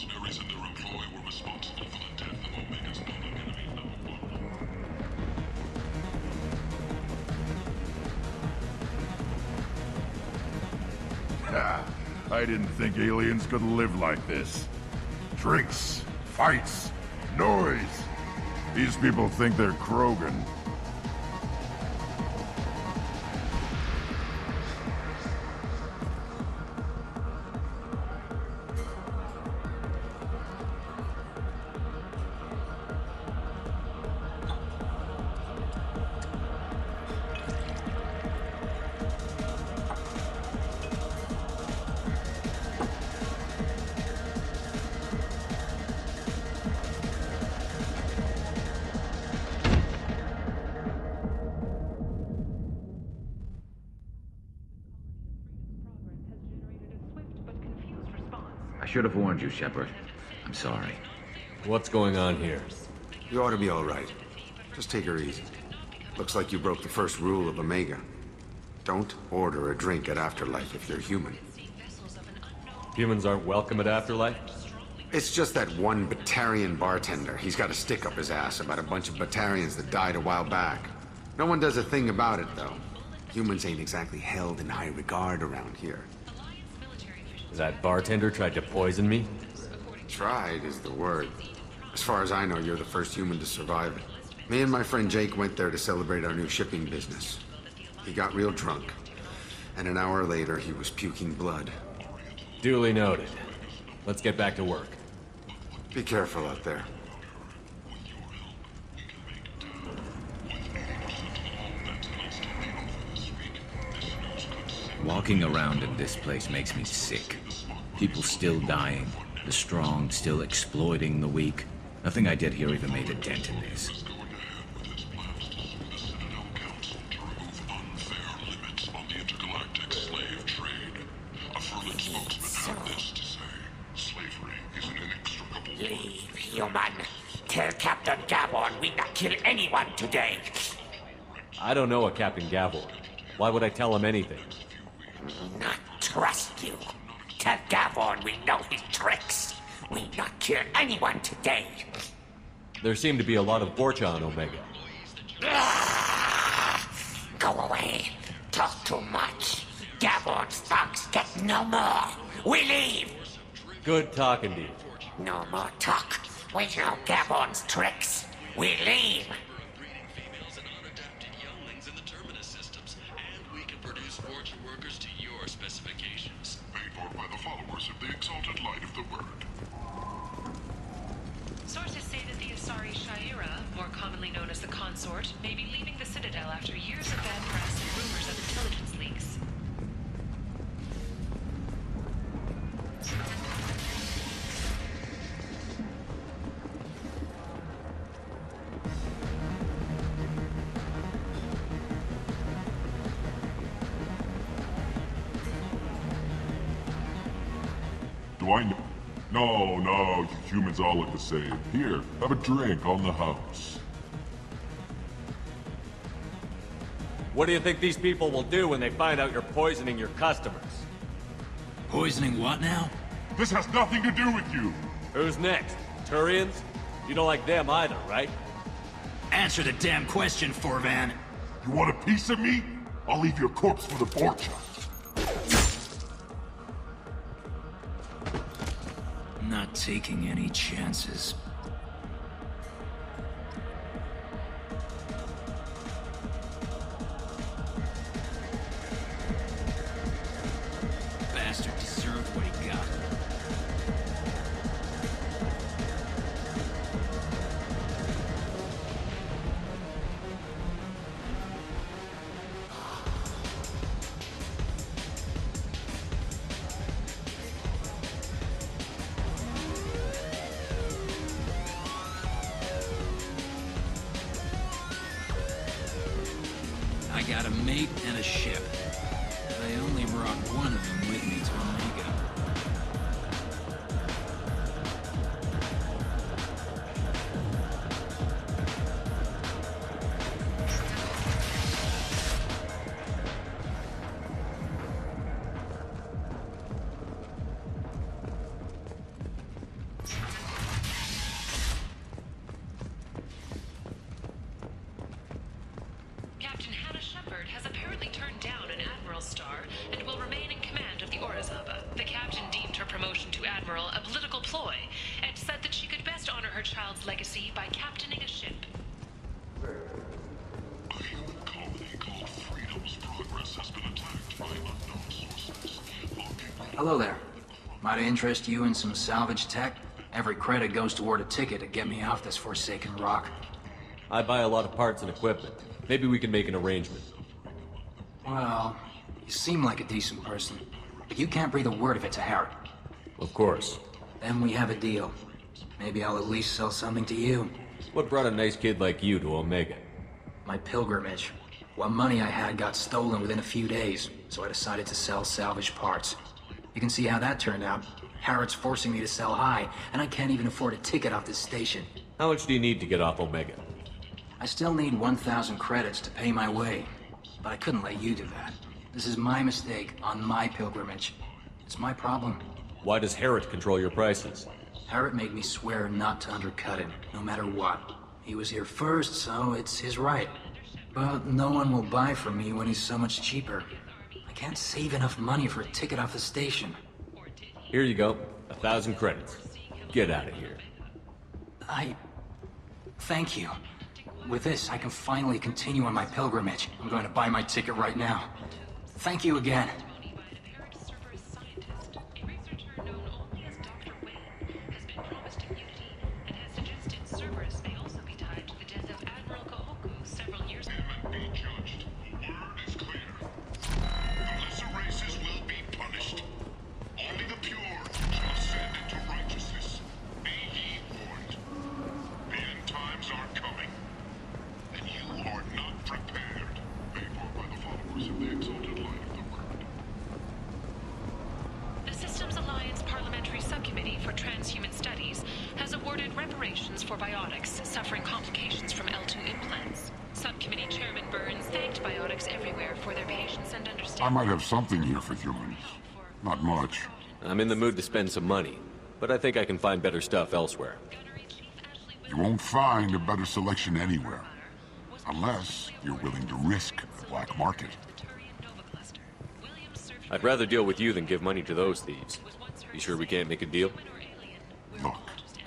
mercenaries and their employ were responsible for the death of Omega's public enemy #1. Ha! I didn't think aliens could live like this. Drinks, fights, noise. These people think they're Krogan. I should have warned you, Shepard. I'm sorry. What's going on here? You ought to be all right. Just take her easy. Looks like you broke the first rule of Omega. Don't order a drink at Afterlife if you're human. Humans aren't welcome at Afterlife? It's just that one Batarian bartender. He's got a stick up his ass about a bunch of Batarians that died a while back. No one does a thing about it, though. Humans ain't exactly held in high regard around here. That bartender tried to poison me? Tried is the word. As far as I know, you're the first human to survive it. Me and my friend Jake went there to celebrate our new shipping business. He got real drunk, and an hour later he was puking blood. Duly noted. Let's get back to work. Be careful out there. Walking around in this place makes me sick. People still dying. The strong still exploiting the weak. Nothing I did here even made a dent in this. Leave, human. Tell Captain Gavon we not kill anyone today. I don't know a Captain Gavor. Why would I tell him anything? Not trust you. Tell Gavon we know his tricks. We not kill anyone today. There seem to be a lot of Vorcha on Omega. Go away. Talk too much. Gavon's thugs get no more. We leave. Good talking to you. No more talk. We know Gavon's tricks. We leave. Females and unadapted younglings in the terminus systems, and we can produce Vorcha workers to your specifications. Paid for by the followers of the exalted light of the word. Sources say that the Asari Shaira, more commonly known as the Consort, may be leaving the Citadel after years of bad press and rumors of intelligence leaks. Do I know? No, you humans all look the same. Here, have a drink on the house. What do you think these people will do when they find out you're poisoning your customers? Poisoning what now? This has nothing to do with you! Who's next? Turians? You don't like them either, right? Answer the damn question, Forvan. You want a piece of me? I'll leave your corpse for the Vorcha. Not taking any chances. Bastard deserved what he got. I got a mate and a ship. I only brought one of them with me to Omega. Captain Hannah Shepard has apparently turned down an Admiral's star and will remain in command of the Orizaba. The captain deemed her promotion to Admiral a political ploy and said that she could best honor her child's legacy by captaining a ship. A human colony called Freedom's Progress has been attacked by unknown sources. Hello there. Might I interest you in some salvage tech? Every credit goes toward a ticket to get me off this forsaken rock. I buy a lot of parts and equipment. Maybe we can make an arrangement. Well, you seem like a decent person, but you can't breathe a word of it to Harry. Of course. Then we have a deal. Maybe I'll at least sell something to you. What brought a nice kid like you to Omega? My pilgrimage. What money I had got stolen within a few days, so I decided to sell salvaged parts. You can see how that turned out. Harrod's forcing me to sell high, and I can't even afford a ticket off this station. How much do you need to get off Omega? I still need 1,000 credits to pay my way, but I couldn't let you do that. This is my mistake on my pilgrimage. It's my problem. Why does Harrod control your prices? Harrod made me swear not to undercut him, no matter what. He was here first, so it's his right. But no one will buy from me when he's so much cheaper. I can't save enough money for a ticket off the station. Here you go. 1,000 credits. Get out of here. Thank you. With this, I can finally continue on my pilgrimage. I'm going to buy my ticket right now. Thank you again. For biotics suffering complications from L2 implants. Subcommittee Chairman Burns thanked biotics everywhere for their patience and understanding. I might have something here for humans. Not much. I'm in the mood to spend some money, but I think I can find better stuff elsewhere. You won't find a better selection anywhere. Unless you're willing to risk the black market. I'd rather deal with you than give money to those thieves. You sure we can't make a deal? Look,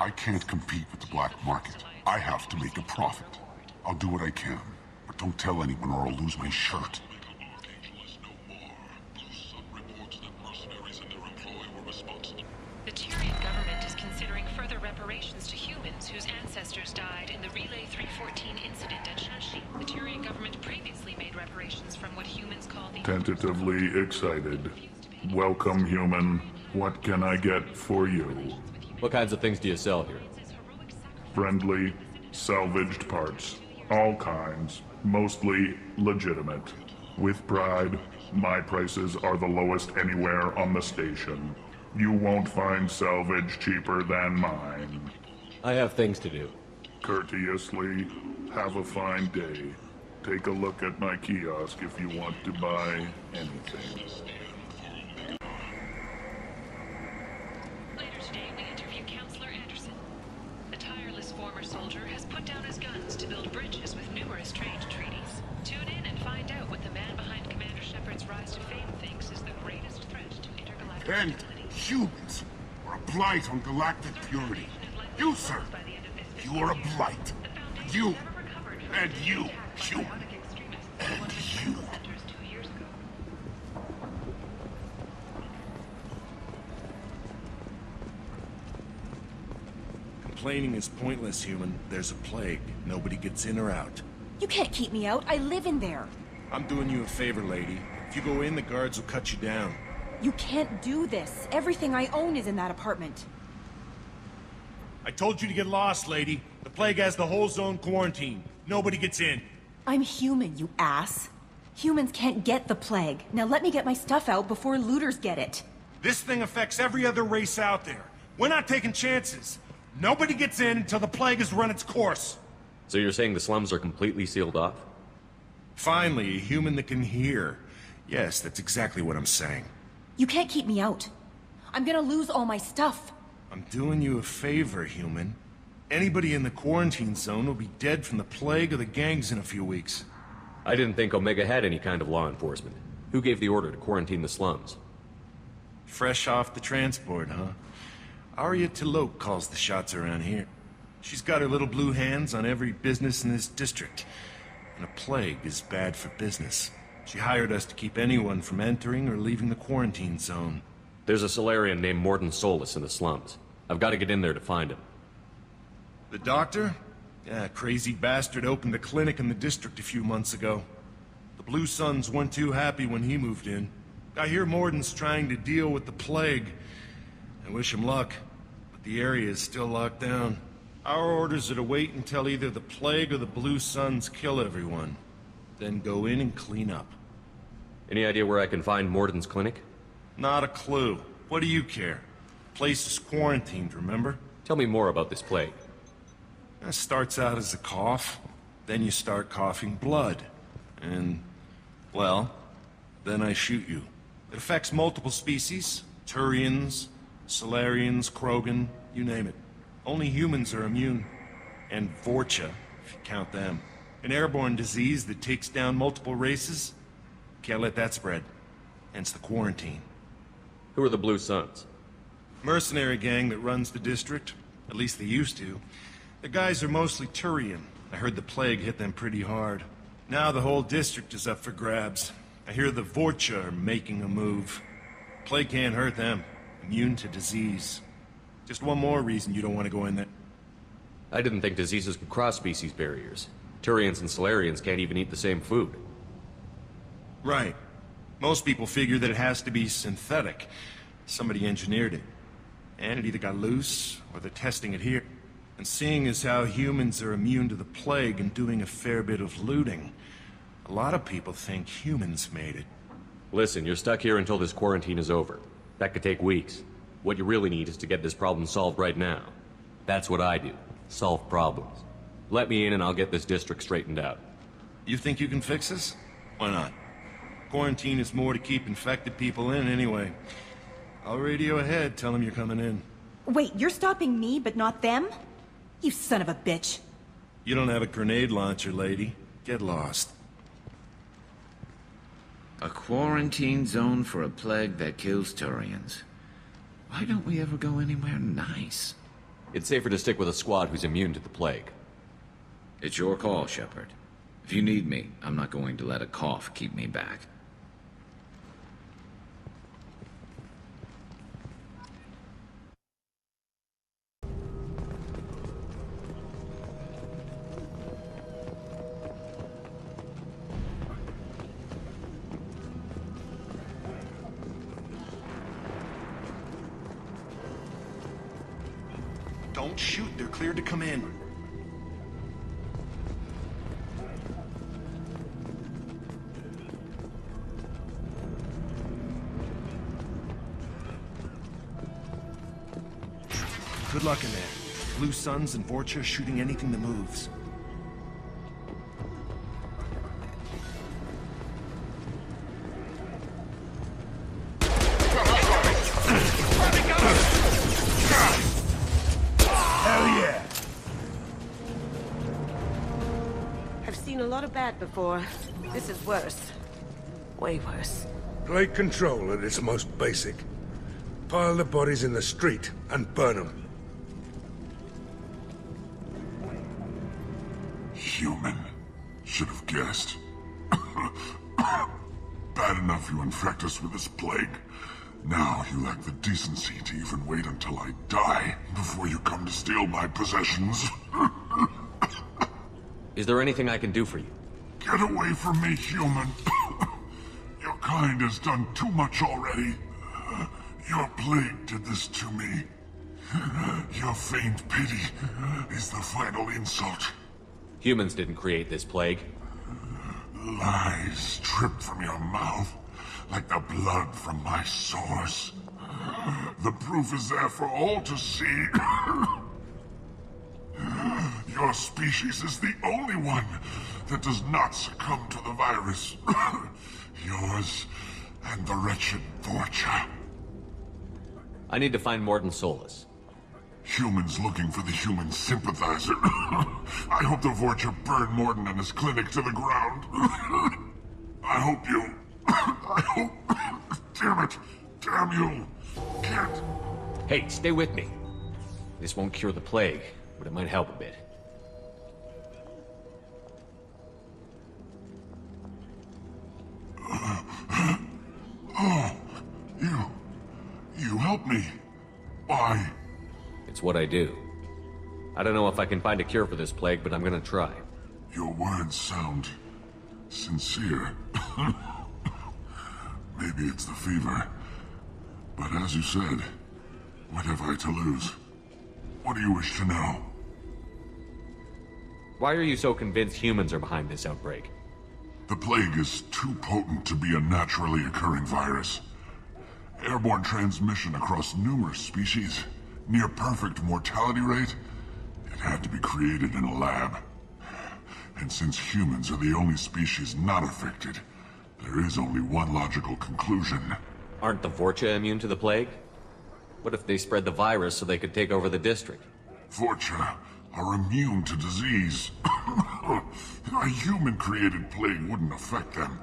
I can't compete with the black market. I have to make a profit. I'll do what I can, but don't tell anyone or I'll lose my shirt. The Tyrian government is considering further reparations to humans whose ancestors died in the Relay 314 incident at Shashi. The Tyrian government previously made reparations from what humans call the... Tentatively excited. Welcome, human. What can I get for you? What kinds of things do you sell here? Friendly, salvaged parts. All kinds. Mostly legitimate. With pride, my prices are the lowest anywhere on the station. You won't find salvage cheaper than mine. I have things to do. Courteously, have a fine day. Take a look at my kiosk if you want to buy anything. Later today, we interview Counselor Anderson. The tireless former soldier has put down his guns to build bridges with numerous trade treaties. Tune in and find out what the man behind Commander Shepard's rise to fame thinks is the greatest threat to intergalactic And stability. humans are a blight on galactic purity. You, sir, you are a blight. You, and you, human, and you. Complaining is pointless, human. There's a plague. Nobody gets in or out. You can't keep me out. I live in there. I'm doing you a favor, lady. If you go in, the guards will cut you down. You can't do this. Everything I own is in that apartment. I told you to get lost, lady. The plague has the whole zone quarantined. Nobody gets in. I'm human, you ass. Humans can't get the plague. Now let me get my stuff out before looters get it. This thing affects every other race out there. We're not taking chances. Nobody gets in until the plague has run its course. So you're saying the slums are completely sealed off? Finally, a human that can hear. Yes, that's exactly what I'm saying. You can't keep me out. I'm gonna lose all my stuff. I'm doing you a favor, human. Anybody in the quarantine zone will be dead from the plague or the gangs in a few weeks. I didn't think Omega had any kind of law enforcement. Who gave the order to quarantine the slums? Fresh off the transport, huh? Arya Talope calls the shots around here. She's got her little blue hands on every business in this district. And a plague is bad for business. She hired us to keep anyone from entering or leaving the quarantine zone. There's a Solarian named Mordin Solus in the slums. I've got to get in there to find him. The doctor? Yeah, crazy bastard opened a clinic in the district a few months ago. The Blue Suns weren't too happy when he moved in. I hear Mordin's trying to deal with the plague. I wish him luck, but the area is still locked down. Our orders are to wait until either the plague or the Blue Suns kill everyone. Then go in and clean up. Any idea where I can find Mordin's clinic? Not a clue. What do you care? Place is quarantined, remember? Tell me more about this plague. It starts out as a cough, then you start coughing blood. And, well, then I shoot you. It affects multiple species. Turians, Solarians, Krogan, you name it. Only humans are immune. And Vorcha, if you count them. An airborne disease that takes down multiple races. Can't let that spread. Hence the quarantine. Who are the Blue Suns? Mercenary gang that runs the district. At least they used to. The guys are mostly Turian. I heard the plague hit them pretty hard. Now the whole district is up for grabs. I hear the Vorcha are making a move. Plague can't hurt them. Immune to disease. Just one more reason you don't want to go in there. I didn't think diseases could cross species barriers. Turians and Solarians can't even eat the same food. Right. Most people figure that it has to be synthetic. Somebody engineered it. And it either got loose, or they're testing it here. And seeing as how humans are immune to the plague and doing a fair bit of looting, a lot of people think humans made it. Listen, you're stuck here until this quarantine is over. That could take weeks. What you really need is to get this problem solved right now. That's what I do. Solve problems. Let me in and I'll get this district straightened out. You think you can fix this? Why not? Quarantine is more to keep infected people in anyway. I'll radio ahead, tell them you're coming in. Wait, you're stopping me, but not them? You son of a bitch. You don't have a grenade launcher, lady. Get lost. A quarantine zone for a plague that kills Turians. Why don't we ever go anywhere nice? It's safer to stick with a squad who's immune to the plague. It's your call, Shepard. If you need me, I'm not going to let a cough keep me back. Don't shoot, they're cleared to come in. Good luck in there. Blue Suns and Vorcha shooting anything that moves. A lot of bad before. This is worse. Way worse. Plague control at its most basic. Pile the bodies in the street and burn them. Human. Should have guessed. Bad enough you infect us with this plague. Now you lack the decency to even wait until I die before you come to steal my possessions. Is there anything I can do for you? Get away from me, human. Your kind has done too much already. Your plague did this to me. Your feigned pity is the final insult. Humans didn't create this plague. Lies drip from your mouth like the blood from my sores. The proof is there for all to see. Your species is the only one that does not succumb to the virus. Yours and the wretched Vorcha. I need to find Mordin Solus. Humans looking for the human sympathizer. I hope the Vorcha burn Mordin and his clinic to the ground. I hope you... I hope... Damn it! Damn you! Can't... Hey, stay with me. This won't cure the plague, but it might help a bit. Oh, you helped me. Why? It's what I do. I don't know if I can find a cure for this plague, but I'm gonna try. Your words sound sincere. Maybe it's the fever. But as you said, what have I to lose? What do you wish to know? Why are you so convinced humans are behind this outbreak? The plague is too potent to be a naturally occurring virus. Airborne transmission across numerous species, near perfect mortality rate. It had to be created in a lab. And since humans are the only species not affected, there is only one logical conclusion. Aren't the Vorcha immune to the plague? What if they spread the virus so they could take over the district? Vorcha are immune to disease. A human-created plague wouldn't affect them.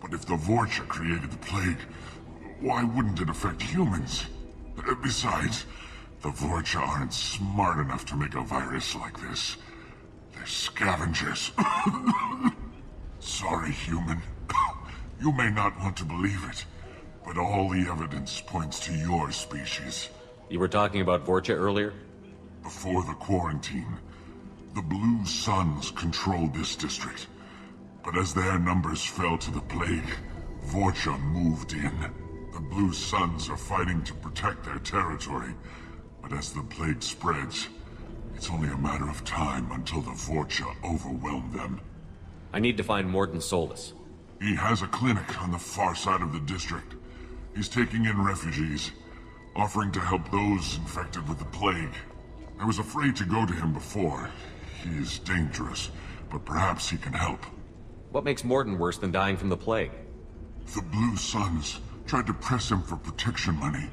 But if the Vorcha created the plague, why wouldn't it affect humans? Besides, the Vorcha aren't smart enough to make a virus like this. They're scavengers. Sorry, human. You may not want to believe it, but all the evidence points to your species. You were talking about Vorcha earlier? Before the quarantine, the Blue Suns controlled this district. But as their numbers fell to the plague, Vorcha moved in. The Blue Suns are fighting to protect their territory. But as the plague spreads, it's only a matter of time until the Vorcha overwhelm them. I need to find Mordin Solus. He has a clinic on the far side of the district. He's taking in refugees, offering to help those infected with the plague. I was afraid to go to him before. He is dangerous, but perhaps he can help. What makes Mordin worse than dying from the plague? The Blue Suns tried to press him for protection money.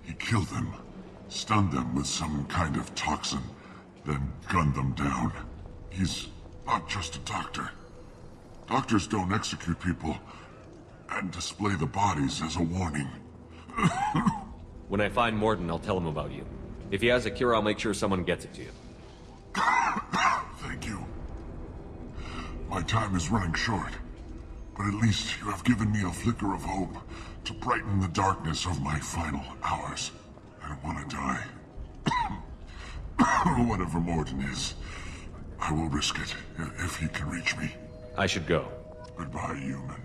He killed them, stunned them with some kind of toxin, then gunned them down. He's not just a doctor. Doctors don't execute people and display the bodies as a warning. When I find Mordin, I'll tell him about you. If he has a cure, I'll make sure someone gets it to you. Thank you. My time is running short, but at least you have given me a flicker of hope to brighten the darkness of my final hours. I don't want to die. Whatever Mordin is, I will risk it if he can reach me. I should go. Goodbye, human.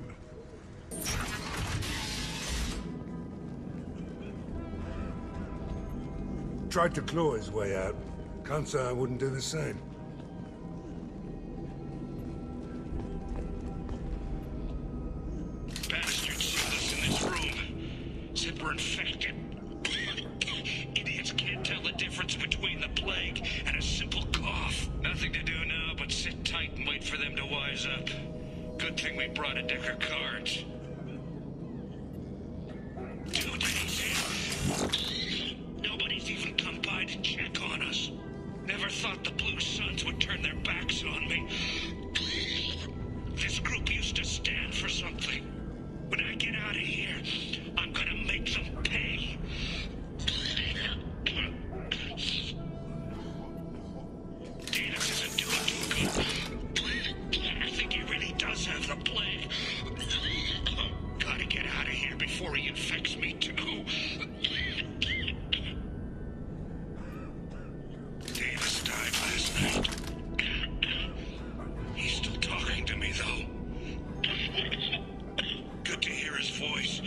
Tried to claw his way out. Can't say I wouldn't do the same. Bastards shot us in this room. Said we're infected. Idiots can't tell the difference between the plague and a simple cough. Nothing to do now but sit tight and wait for them to wise up. Good thing we brought a deck of cards. 2 days in. Nobody's even come by to check on us. Never thought the Blue Suns would turn their backs on me. This group used to stand for something. When I get out of here, I'm gonna make them pay. Davis isn't doing too good. I think he really does have the plague. Gotta get out of here before he infects me too. Davis died last night. He's still talking to me, though. Good to hear his voice.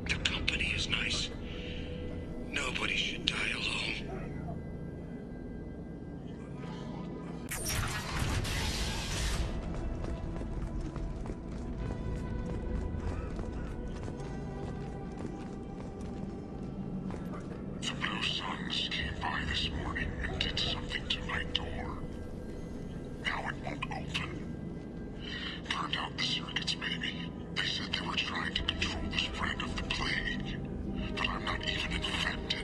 The company is nice. Nobody should die alone. The Blue Suns came by this morning and did something to my door. Now it won't open. Turned out the circuits maybe. They said they were trying to control the spread of the plague. But I'm not even infected.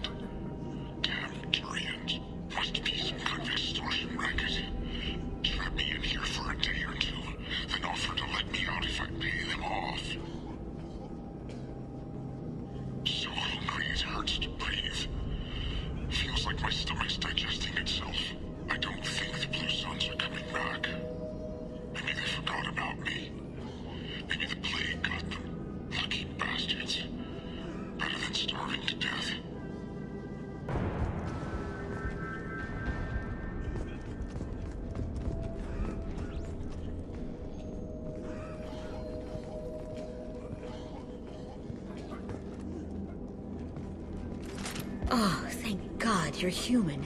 Oh, thank God you're human.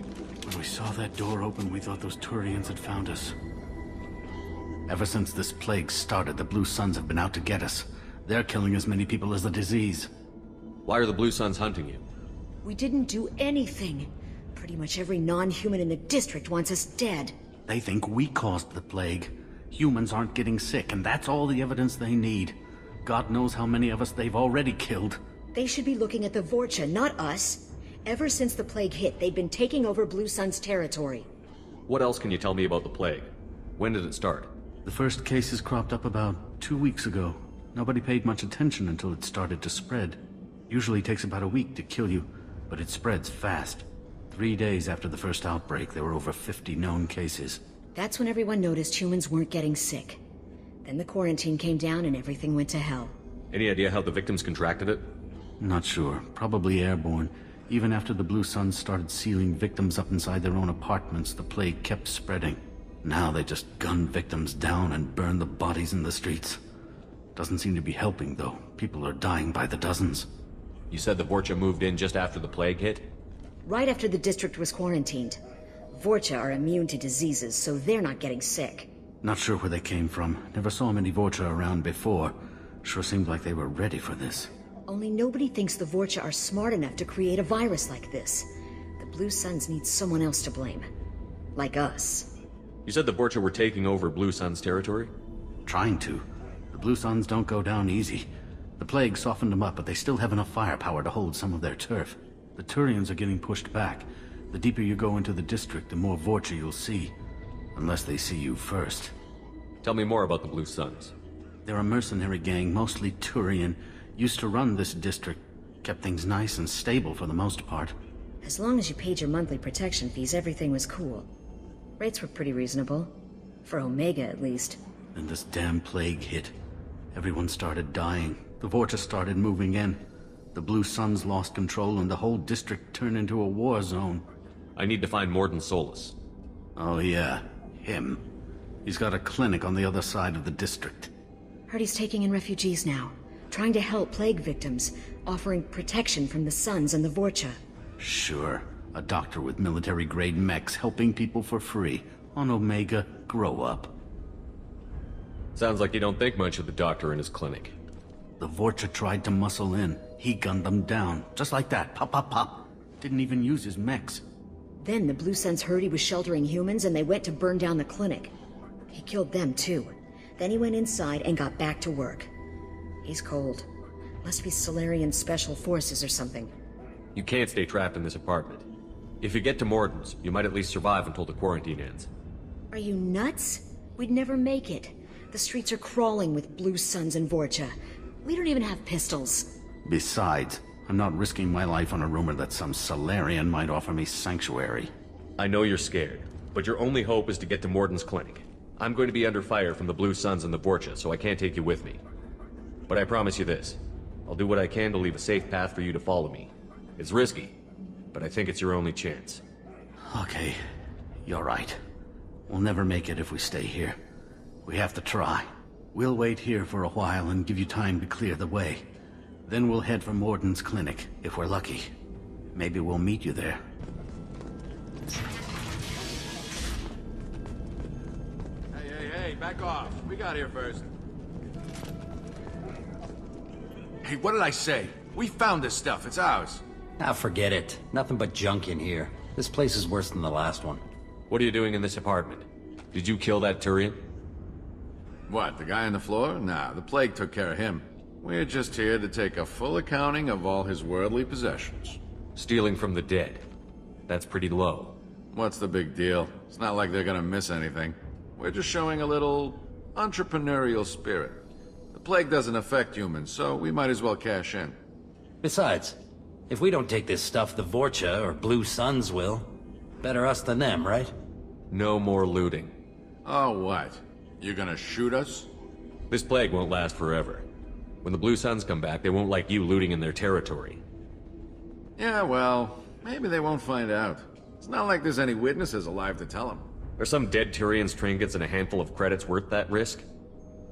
When we saw that door open, we thought those Turians had found us. Ever since this plague started, the Blue Suns have been out to get us. They're killing as many people as the disease. Why are the Blue Suns hunting you? We didn't do anything. Pretty much every non-human in the district wants us dead. They think we caused the plague. Humans aren't getting sick, and that's all the evidence they need. God knows how many of us they've already killed. They should be looking at the Vorcha, not us. Ever since the plague hit, they've been taking over Blue Sun's territory. What else can you tell me about the plague? When did it start? The first cases cropped up about 2 weeks ago. Nobody paid much attention until it started to spread. Usually takes about a week to kill you, but it spreads fast. 3 days after the first outbreak, there were over 50 known cases. That's when everyone noticed humans weren't getting sick. Then the quarantine came down and everything went to hell. Any idea how the victims contracted it? Not sure. Probably airborne. Even after the Blue Suns started sealing victims up inside their own apartments, the plague kept spreading. Now they just gun victims down and burn the bodies in the streets. Doesn't seem to be helping, though. People are dying by the dozens. You said the Vorcha moved in just after the plague hit? Right after the district was quarantined. Vorcha are immune to diseases, so they're not getting sick. Not sure where they came from. Never saw many Vorcha around before. Sure seemed like they were ready for this. Only nobody thinks the Vorcha are smart enough to create a virus like this. The Blue Suns need someone else to blame. Like us. You said the Vorcha were taking over Blue Sun's territory? Trying to. The Blue Suns don't go down easy. The plague softened them up, but they still have enough firepower to hold some of their turf. The Turians are getting pushed back. The deeper you go into the district, the more Vorcha you'll see. Unless they see you first. Tell me more about the Blue Suns. They're a mercenary gang, mostly Turian. Used to run this district. Kept things nice and stable for the most part. As long as you paid your monthly protection fees, everything was cool. Rates were pretty reasonable. For Omega, at least. Then this damn plague hit. Everyone started dying. The Vorcha started moving in. The Blue Suns lost control and the whole district turned into a war zone. I need to find Mordin Solus. Oh yeah, him. He's got a clinic on the other side of the district. Heard he's taking in refugees now. Trying to help plague victims. Offering protection from the Suns and the Vorcha. Sure. A doctor with military-grade mechs helping people for free. On Omega, grow up. Sounds like you don't think much of the doctor in his clinic. The Vorcha tried to muscle in. He gunned them down. Just like that. Pop, pop, pop. Didn't even use his mechs. Then the Blue Suns heard he was sheltering humans and they went to burn down the clinic. He killed them too. Then he went inside and got back to work. He's cold. Must be Solarian Special Forces or something. You can't stay trapped in this apartment. If you get to Mordin's, you might at least survive until the quarantine ends. Are you nuts? We'd never make it. The streets are crawling with Blue Suns and Vorcha. We don't even have pistols. Besides, I'm not risking my life on a rumor that some Solarian might offer me sanctuary. I know you're scared, but your only hope is to get to Mordin's clinic. I'm going to be under fire from the Blue Suns and the Vorcha, so I can't take you with me. But I promise you this. I'll do what I can to leave a safe path for you to follow me. It's risky, but I think it's your only chance. Okay, you're right. We'll never make it if we stay here. We have to try. We'll wait here for a while and give you time to clear the way. Then we'll head for Mordin's clinic, if we're lucky. Maybe we'll meet you there. Hey, back off. We got here first. Hey, what did I say? We found this stuff. It's ours. Ah, forget it. Nothing but junk in here. This place is worse than the last one. What are you doing in this apartment? Did you kill that Turian? What, the guy on the floor? Nah, the plague took care of him. We're just here to take a full accounting of all his worldly possessions. Stealing from the dead. That's pretty low. What's the big deal? It's not like they're gonna miss anything. We're just showing a little entrepreneurial spirit. The plague doesn't affect humans, so we might as well cash in. Besides, if we don't take this stuff, the Vorcha or Blue Suns will. Better us than them, right? No more looting. Oh, what? You gonna shoot us? This plague won't last forever. When the Blue Suns come back, they won't like you looting in their territory. Yeah, well, maybe they won't find out. It's not like there's any witnesses alive to tell them. Are some dead Tyrians' trinkets and a handful of credits worth that risk?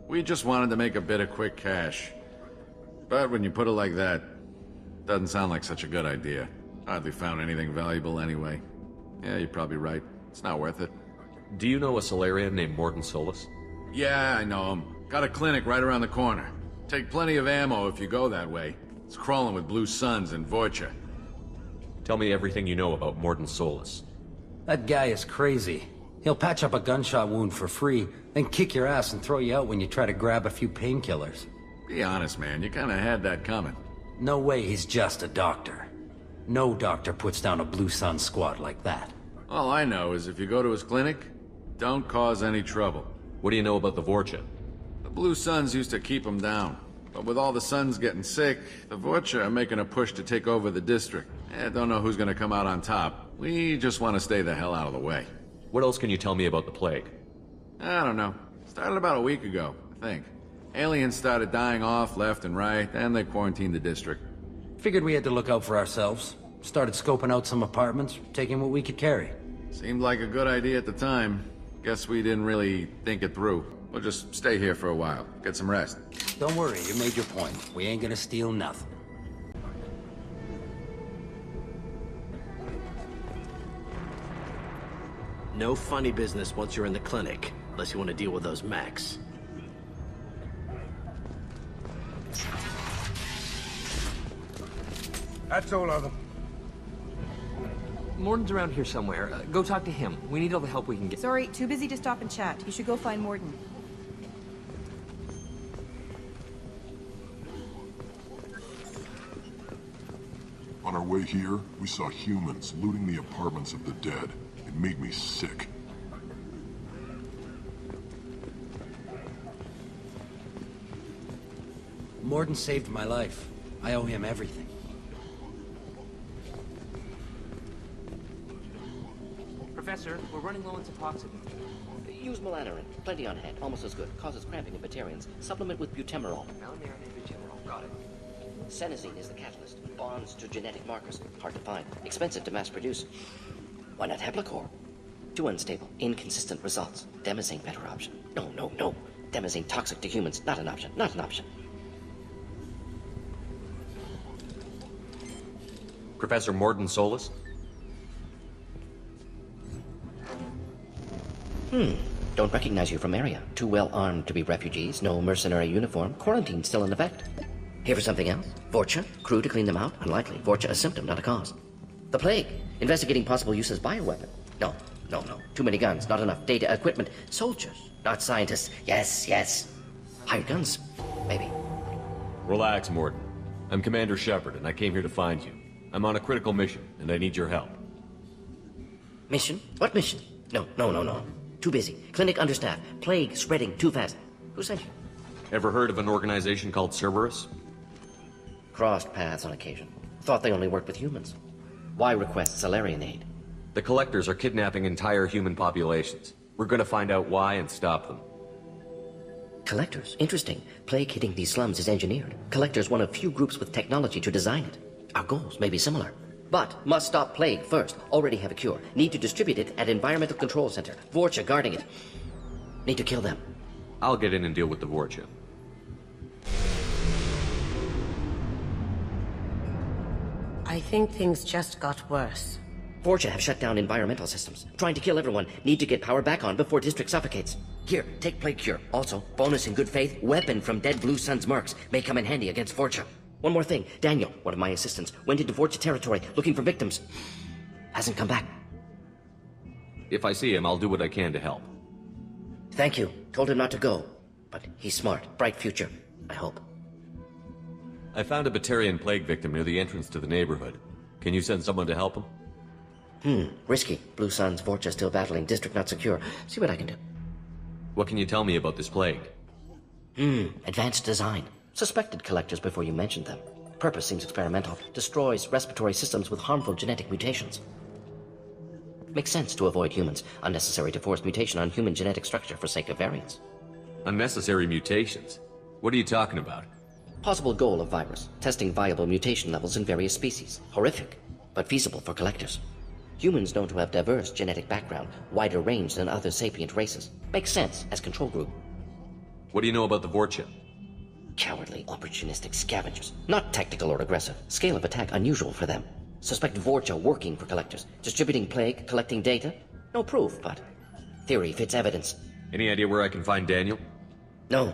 We just wanted to make a bit of quick cash. But when you put it like that, doesn't sound like such a good idea. Hardly found anything valuable anyway. Yeah, you're probably right. It's not worth it. Do you know a Solarian named Mordin Solus? Yeah, I know him. Got a clinic right around the corner. Take plenty of ammo if you go that way. It's crawling with Blue Suns and Vorcha. Tell me everything you know about Mordin Solus. That guy is crazy. He'll patch up a gunshot wound for free, then kick your ass and throw you out when you try to grab a few painkillers. Be honest, man. You kinda had that coming. No way he's just a doctor. No doctor puts down a Blue Sun squad like that. All I know is if you go to his clinic, don't cause any trouble. What do you know about the Vorcha? The Blue Suns used to keep him down. But with all the Suns getting sick, the Vorcha are making a push to take over the district. Don't know who's gonna come out on top. We just want to stay the hell out of the way. What else can you tell me about the plague? I don't know. Started about a week ago, I think. Aliens started dying off left and right, and they quarantined the district. Figured we had to look out for ourselves. Started scoping out some apartments, taking what we could carry. Seemed like a good idea at the time. Guess we didn't really think it through. We'll just stay here for a while, get some rest. Don't worry, you made your point. We ain't gonna steal nothing. No funny business once you're in the clinic, unless you want to deal with those mechs. That's all of them. Mordin's around here somewhere. Go talk to him. We need all the help we can get. Sorry, too busy to stop and chat. You should go find Mordin. On our way here, we saw humans looting the apartments of the dead. It made me sick. Mordin saved my life. I owe him everything. Professor, we're running low on Suboxone. Use melanorin. Plenty on hand. Almost as good. Causes cramping in Batarians. Supplement with butemerol. Got it. Senesine is the catalyst. Bonds to genetic markers. Hard to find. Expensive to mass produce. Why not Heplacor? Too unstable. Inconsistent results. Demazine better option. No. Demazine toxic to humans. Not an option. Not an option. Professor Mordin Solus? Don't recognize you from area. Too well armed to be refugees. No mercenary uniform. Quarantine still in effect. Here for something else? Vorcha? Crew to clean them out? Unlikely. Vorcha a symptom, not a cause. The plague? Investigating possible use as bioweapon? No. Too many guns, not enough data, equipment. Soldiers, not scientists. Yes. Hired guns, maybe. Relax, Mordin. I'm Commander Shepard, and I came here to find you. I'm on a critical mission, and I need your help. Mission? What mission? No. Too busy. Clinic understaffed. Plague spreading too fast. Who sent you? Ever heard of an organization called Cerberus? Crossed paths on occasion. Thought they only worked with humans. Why request Solarian aid? The Collectors are kidnapping entire human populations. We're gonna find out why and stop them. Collectors? Interesting. Plague hitting these slums is engineered. Collectors one of few groups with technology to design it. Our goals may be similar. But must stop plague first. Already have a cure. Need to distribute it at Environmental Control Center. Vorcha guarding it. Need to kill them. I'll get in and deal with the Vorcha. I think things just got worse. Vorcha have shut down environmental systems. Trying to kill everyone. Need to get power back on before district suffocates. Here, take plague cure. Also, bonus in good faith, weapon from dead Blue Sun's mercs. May come in handy against Vorcha. One more thing. Daniel, one of my assistants, went into Vorcha territory looking for victims. Hasn't come back. If I see him, I'll do what I can to help. Thank you. Told him not to go. But he's smart. Bright future. I hope. I found a Batarian plague victim near the entrance to the neighborhood. Can you send someone to help him? Risky. Blue Suns, Vorcha still battling. District not secure. See what I can do. What can you tell me about this plague? Advanced design. Suspected collectors before you mentioned them. Purpose seems experimental. Destroys respiratory systems with harmful genetic mutations. Makes sense to avoid humans. Unnecessary to force mutation on human genetic structure for sake of variance. Unnecessary mutations? What are you talking about? Possible goal of virus. Testing viable mutation levels in various species. Horrific, but feasible for collectors. Humans known to have diverse genetic background, wider range than other sapient races. Makes sense as control group. What do you know about the Vorcha? Cowardly, opportunistic scavengers. Not tactical or aggressive. Scale of attack unusual for them. Suspect Vorcha working for collectors, distributing plague, collecting data. No proof, but theory fits evidence. Any idea where I can find Daniel? No.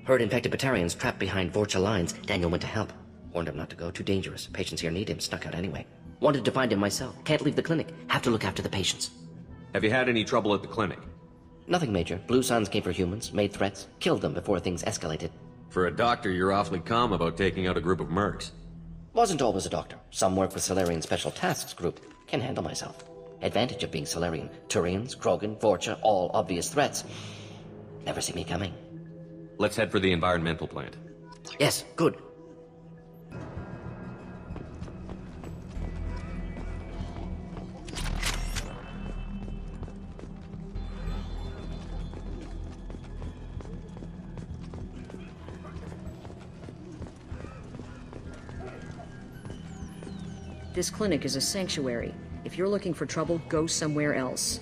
Heard infected Batarians trapped behind Vorcha lines. Daniel went to help. Warned him not to go, too dangerous. Patients here need him, snuck out anyway. Wanted to find him myself. Can't leave the clinic. Have to look after the patients. Have you had any trouble at the clinic? Nothing major. Blue Suns came for humans, made threats, killed them before things escalated. For a doctor, you're awfully calm about taking out a group of mercs. Wasn't always a doctor. Some work with Solarian Special Tasks Group. Can handle myself. Advantage of being Solarian. Turians, Krogan, Vorcha, all obvious threats. Never see me coming. Let's head for the environmental plant. Yes, good. This clinic is a sanctuary. If you're looking for trouble, go somewhere else.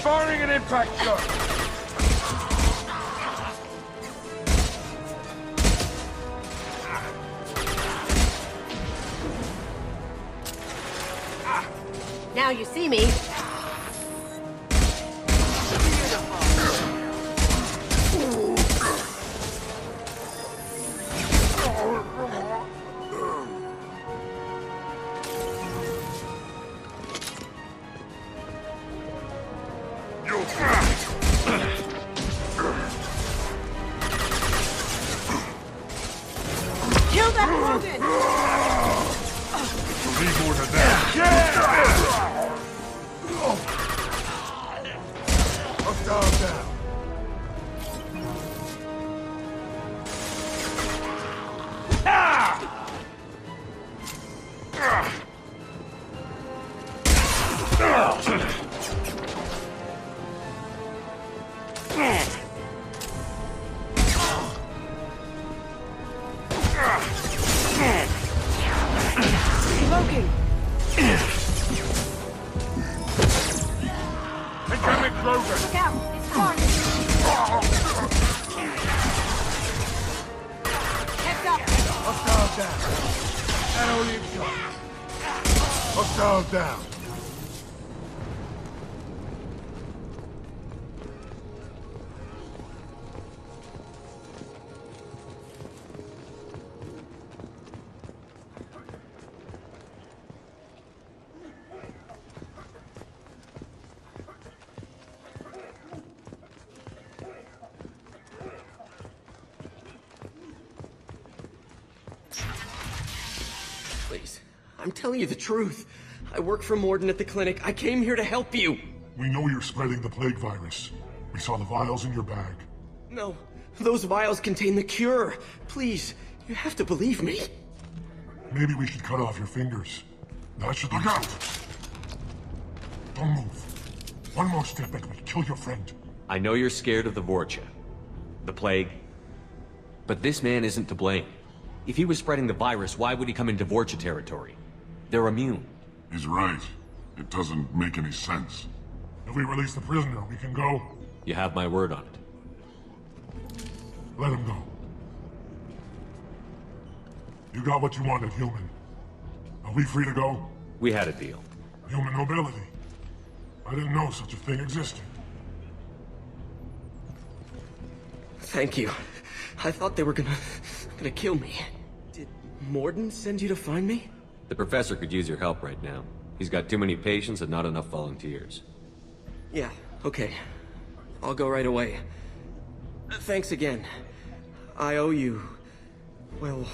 Firing an impact gun! Now you see me. Kill that Krogan! Need more than that. Hostile down. Smoking! Incoming Krogan! Look out! It's Spartan! Heads up! Hostile down. That all you've got. Hostile down. Please. I'm telling you the truth. I work for Mordin at the clinic. I came here to help you. We know you're spreading the plague virus. We saw the vials in your bag. No, those vials contain the cure. Please, you have to believe me. Maybe we should cut off your fingers. That should look out! Don't move. One more step and we'll kill your friend. I know you're scared of the Vorcha. The plague. But this man isn't to blame. If he was spreading the virus, why would he come into Vorcha territory? They're immune. He's right. It doesn't make any sense. If we release the prisoner, we can go. You have my word on it. Let him go. You got what you wanted, human. Are we free to go? We had a deal. Human mobility. I didn't know such a thing existed. Thank you. I thought they were gonna kill me. Did Mordin send you to find me? The professor could use your help right now. He's got too many patients and not enough volunteers. Yeah, okay. I'll go right away. Thanks again. I owe you... well,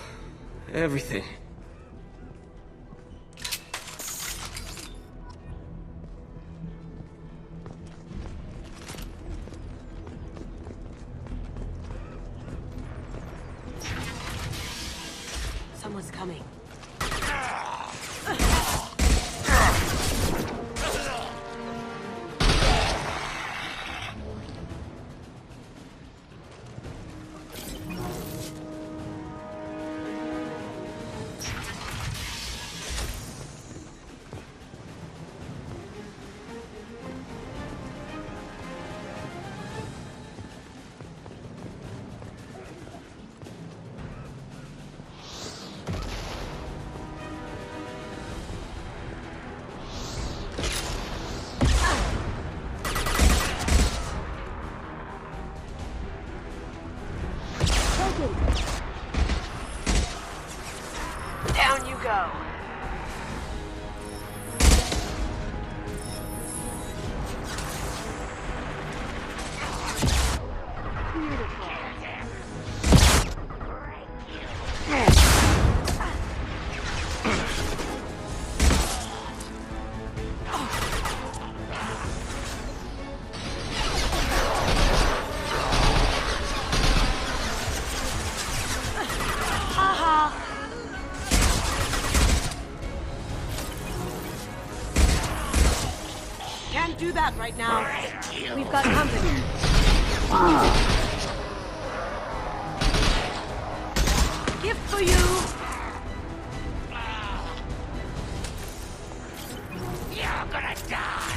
everything. coming. Down you go. Can't do that right now. We've got company. Gift for you. You're gonna die.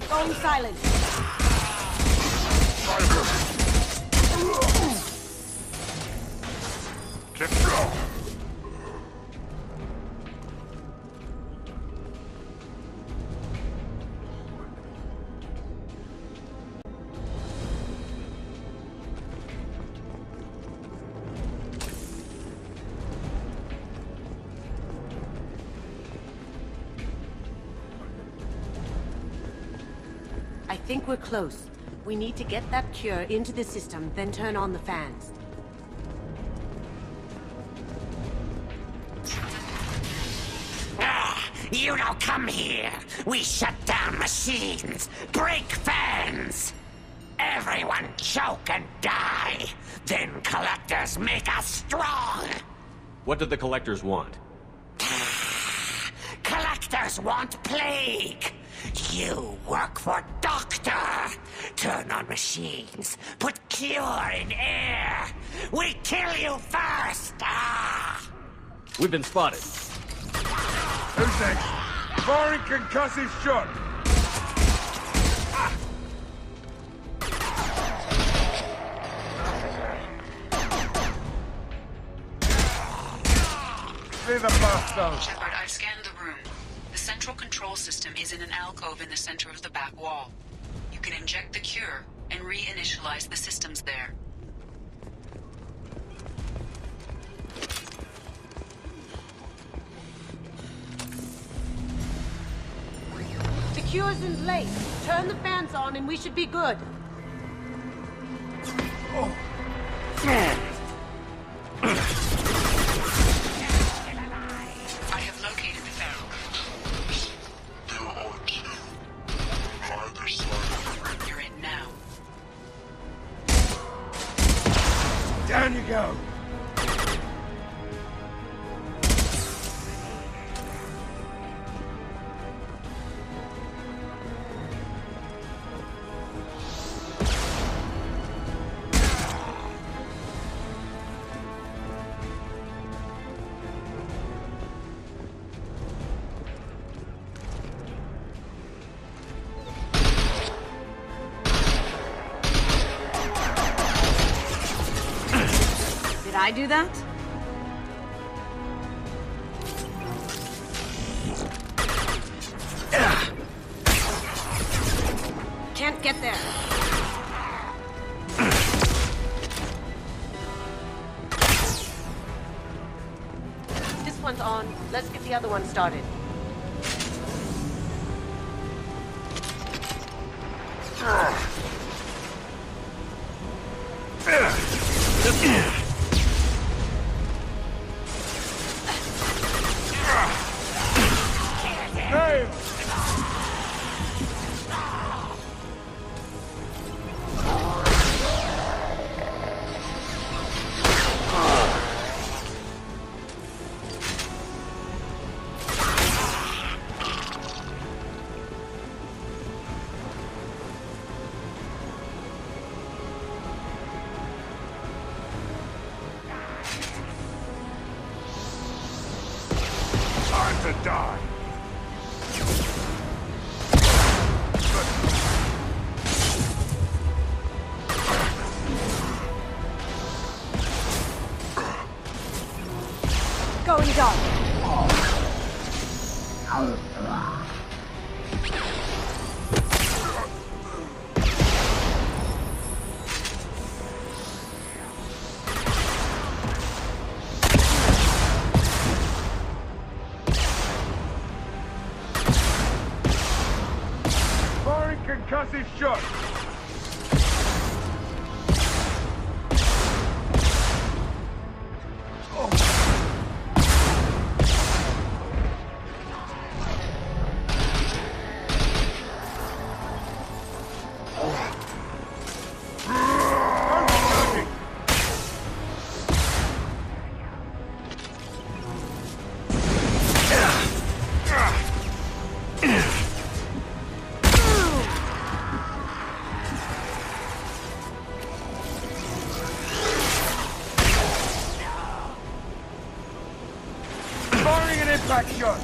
Going silent. Let's go. I think we're close. We need to get that cure into the system, then turn on the fans. You don't come here. We shut down machines, break fans. Everyone choke and die. Then collectors make us strong. What did the collectors want? Collectors want plague. You work for Doctor. Turn on machines. Put cure in air. We kill you first. We've been spotted. Who's next? Firing concussive shot. Clear the blast zone. Shepard, I've scanned the room. The central control system is in an alcove in the center of the back wall. You can inject the cure and reinitialize the systems there. The cure's in place. Turn the fans on and we should be good. I have located the Pharaoh. There are two. Either side. You're in now. Down you go. I do that? Can't get there. This one's on. Let's get the other one started. To die. Going dark. Concussive shot. Impact shot!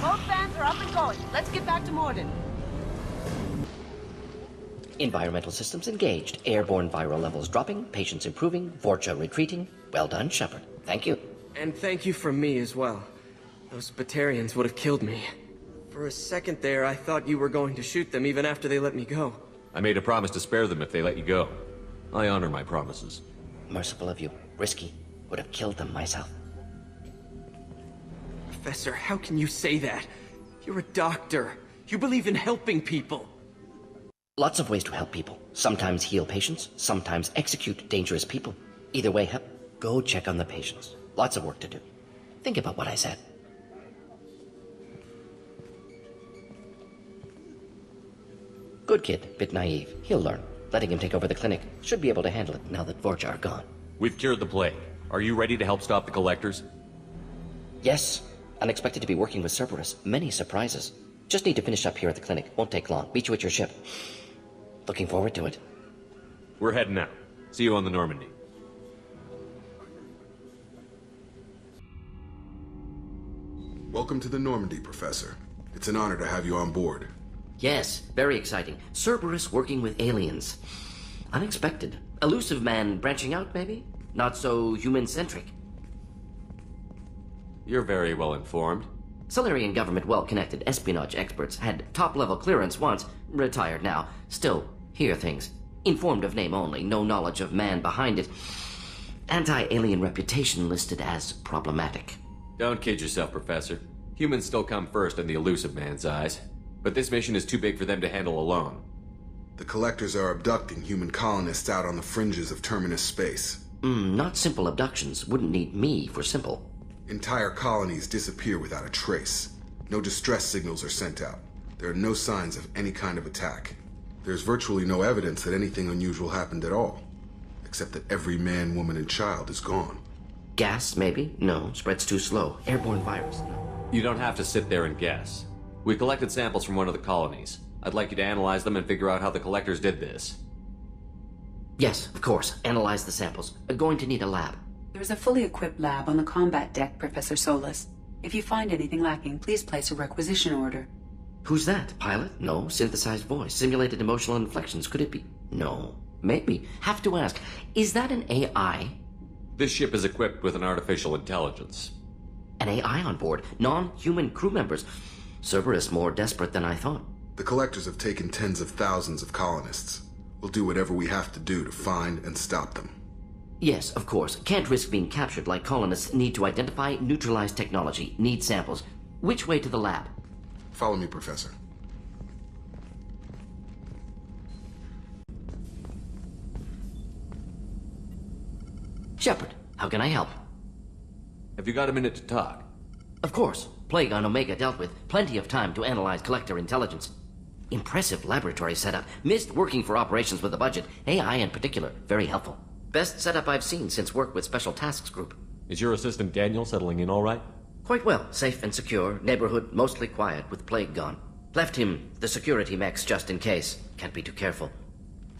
Both fans are up and going. Let's get back to Mordin. Environmental systems engaged. Airborne viral levels dropping. Patients improving. Vorcha retreating. Well done, Shepard. Thank you. And thank you from me as well. Those Batarians would have killed me. For a second there, I thought you were going to shoot them even after they let me go. I made a promise to spare them if they let you go. I honor my promises. Merciful of you. Risky. Would have killed them myself. Professor, how can you say that? You're a doctor. You believe in helping people. Lots of ways to help people. Sometimes heal patients, sometimes execute dangerous people. Either way, go check on the patients. Lots of work to do. Think about what I said. Good kid, bit naive. He'll learn. Letting him take over the clinic. Should be able to handle it now that Vorcha are gone. We've cured the plague. Are you ready to help stop the Collectors? Yes. Unexpected to be working with Cerberus. Many surprises. Just need to finish up here at the clinic. Won't take long. Meet you at your ship. Looking forward to it. We're heading out. See you on the Normandy. Welcome to the Normandy, Professor. It's an honor to have you on board. Yes, very exciting. Cerberus working with aliens. Unexpected. Elusive man branching out, maybe? Not so human-centric. You're very well informed. Solarian government well-connected espionage experts had top-level clearance once, retired now. Still, hear things. Informed of name only, no knowledge of man behind it. Anti-alien reputation listed as problematic. Don't kid yourself, Professor. Humans still come first in the elusive man's eyes. But this mission is too big for them to handle alone. The Collectors are abducting human colonists out on the fringes of Terminus space. Not simple abductions. Wouldn't need me for simple. Entire colonies disappear without a trace. No distress signals are sent out. There are no signs of any kind of attack. There's virtually no evidence that anything unusual happened at all. Except that every man, woman, and child is gone. Gas, maybe? No, spreads too slow. Airborne virus, no. You don't have to sit there and guess. We collected samples from one of the colonies. I'd like you to analyze them and figure out how the Collectors did this. Yes, of course. Analyze the samples. Going to need a lab. There's a fully equipped lab on the combat deck, Professor Solus. If you find anything lacking, please place a requisition order. Who's that? Pilot? No. Synthesized voice. Simulated emotional inflections. Could it be? No. Maybe. Have to ask. Is that an AI? This ship is equipped with an artificial intelligence. An AI on board? Non-human crew members? Cerberus more desperate than I thought. The Collectors have taken tens of thousands of colonists. We'll do whatever we have to do to find and stop them. Yes, of course. Can't risk being captured like colonists need to identify, neutralize technology, need samples. Which way to the lab? Follow me, Professor. Shepard, how can I help? Have you got a minute to talk? Of course. Plague on Omega dealt with. Plenty of time to analyze Collector intelligence. Impressive laboratory setup. Missed working for operations with a budget. AI in particular. Very helpful. Best setup I've seen since work with Special Tasks Group. Is your assistant Daniel settling in all right? Quite well. Safe and secure. Neighborhood mostly quiet with Plague gone. Left him the security mechs just in case. Can't be too careful.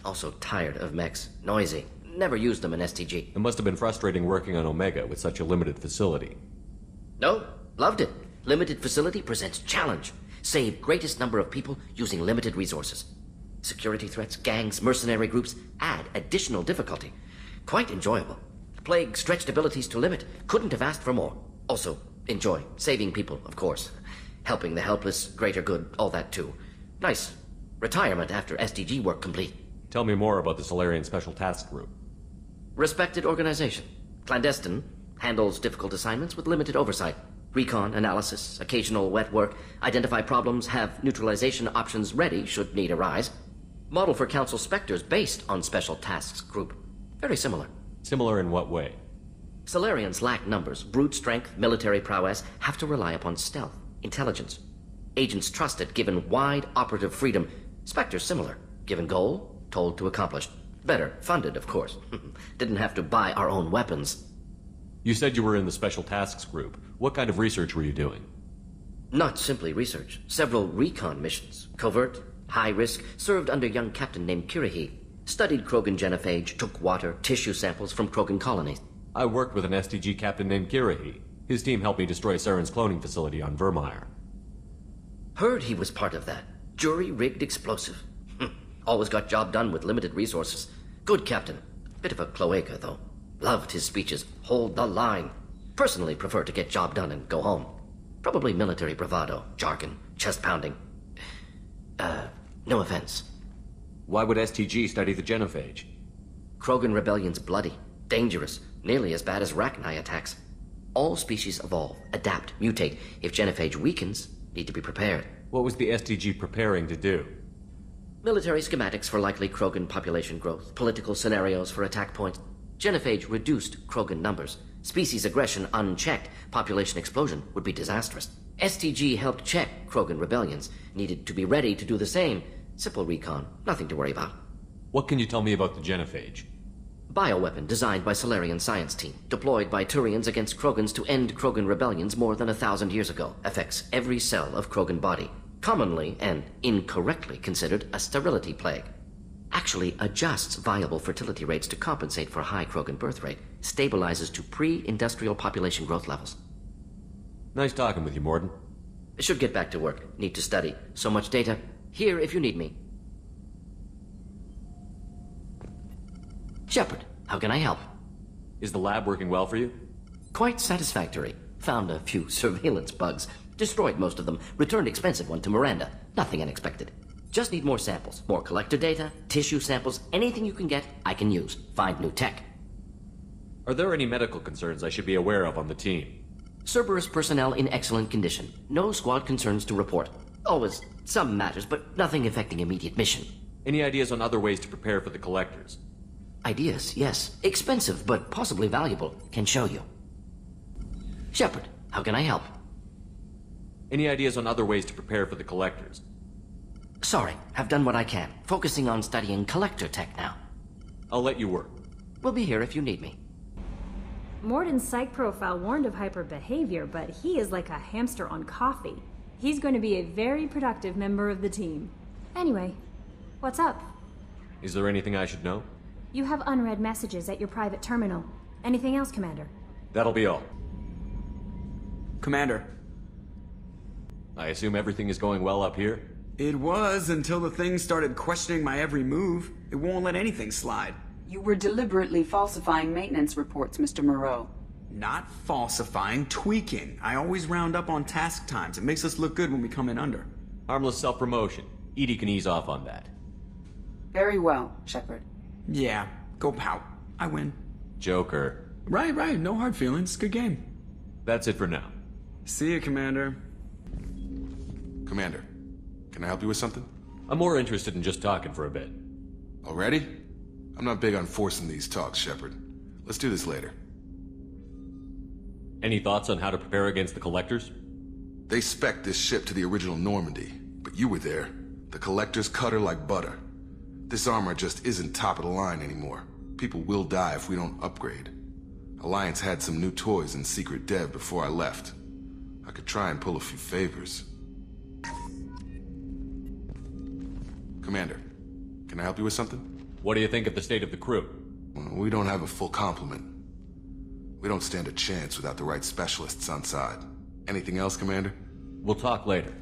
Also tired of mechs. Noisy. Never used them in STG. It must have been frustrating working on Omega with such a limited facility. No. Loved it. Limited facility presents challenge. Save greatest number of people using limited resources. Security threats, gangs, mercenary groups add additional difficulty. Quite enjoyable. Plague stretched abilities to limit. Couldn't have asked for more. Also, enjoy. Saving people, of course. Helping the helpless, greater good, all that too. Nice. Retirement after SDG work complete. Tell me more about the Solarian Special Task Group. Respected organization. Clandestine. Handles difficult assignments with limited oversight. Recon, analysis, occasional wet work. Identify problems, have neutralization options ready should need arise. Model for Council Spectres based on Special Tasks Group. Very similar. Similar in what way? Solarians lack numbers, brute strength, military prowess, have to rely upon stealth, intelligence. Agents trusted, given wide operative freedom. Spectres similar, given goal, told to accomplish. Better, funded, of course. Didn't have to buy our own weapons. You said you were in the Special Tasks Group. What kind of research were you doing? Not simply research. Several recon missions. Covert, high risk, served under a young captain named Kirihi. Studied Krogan genophage, took water, tissue samples from Krogan colonies. I worked with an STG captain named Kirihi. His team helped me destroy Saren's cloning facility on Vermeer. Heard he was part of that. Jury-rigged explosive. Always got job done with limited resources. Good captain. Bit of a cloaca, though. Loved his speeches. Hold the line. Personally prefer to get job done and go home. Probably military bravado, jargon, chest-pounding. No offense. Why would STG study the genophage? Krogan rebellion's bloody, dangerous, nearly as bad as Rachni attacks. All species evolve, adapt, mutate. If genophage weakens, need to be prepared. What was the STG preparing to do? Military schematics for likely Krogan population growth, political scenarios for attack points. Genophage reduced Krogan numbers. Species aggression unchecked, population explosion would be disastrous. STG helped check Krogan rebellions. Needed to be ready to do the same. Simple recon, nothing to worry about. What can you tell me about the genophage? Bioweapon designed by Solarian science team. Deployed by Turians against Krogans to end Krogan rebellions more than 1,000 years ago. Affects every cell of Krogan body. Commonly and incorrectly considered a sterility plague. Actually adjusts viable fertility rates to compensate for high Krogan birth rate. Stabilizes to pre-industrial population growth levels. Nice talking with you, Mordin. Should get back to work. Need to study. So much data. Here if you need me. Shepard, how can I help? Is the lab working well for you? Quite satisfactory. Found a few surveillance bugs. Destroyed most of them. Returned expensive one to Miranda. Nothing unexpected. Just need more samples. More collector data, tissue samples, anything you can get, I can use. Find new tech. Are there any medical concerns I should be aware of on the team? Cerberus personnel in excellent condition. No squad concerns to report. Always some matters, but nothing affecting immediate mission. Any ideas on other ways to prepare for the collectors? Ideas, yes. Expensive, but possibly valuable. Can show you. Shepard, how can I help? Any ideas on other ways to prepare for the collectors? Sorry, have done what I can. Focusing on studying collector tech now. I'll let you work. We'll be here if you need me. Mordin's psych profile warned of hyper behavior, but he is like a hamster on coffee. He's going to be a very productive member of the team. Anyway, what's up? Is there anything I should know? You have unread messages at your private terminal. Anything else, Commander? That'll be all. Commander. I assume everything is going well up here? It was until the thing started questioning my every move. It won't let anything slide. You were deliberately falsifying maintenance reports, Mr. Moreau. Not falsifying, tweaking. I always round up on task times. It makes us look good when we come in under. Harmless self-promotion. Edie can ease off on that. Very well, Shepard. Yeah, go pout. I win. Joker. Right. No hard feelings. Good game. That's it for now. See you, Commander. Commander, can I help you with something? I'm more interested in just talking for a bit. Already? I'm not big on forcing these talks, Shepard. Let's do this later. Any thoughts on how to prepare against the Collectors? They spec'd this ship to the original Normandy, but you were there. The Collectors cut her like butter. This armor just isn't top of the line anymore. People will die if we don't upgrade. Alliance had some new toys in secret dev before I left. I could try and pull a few favors. Commander, can I help you with something? What do you think of the state of the crew? We don't have a full complement. We don't stand a chance without the right specialists on side. Anything else, Commander? We'll talk later.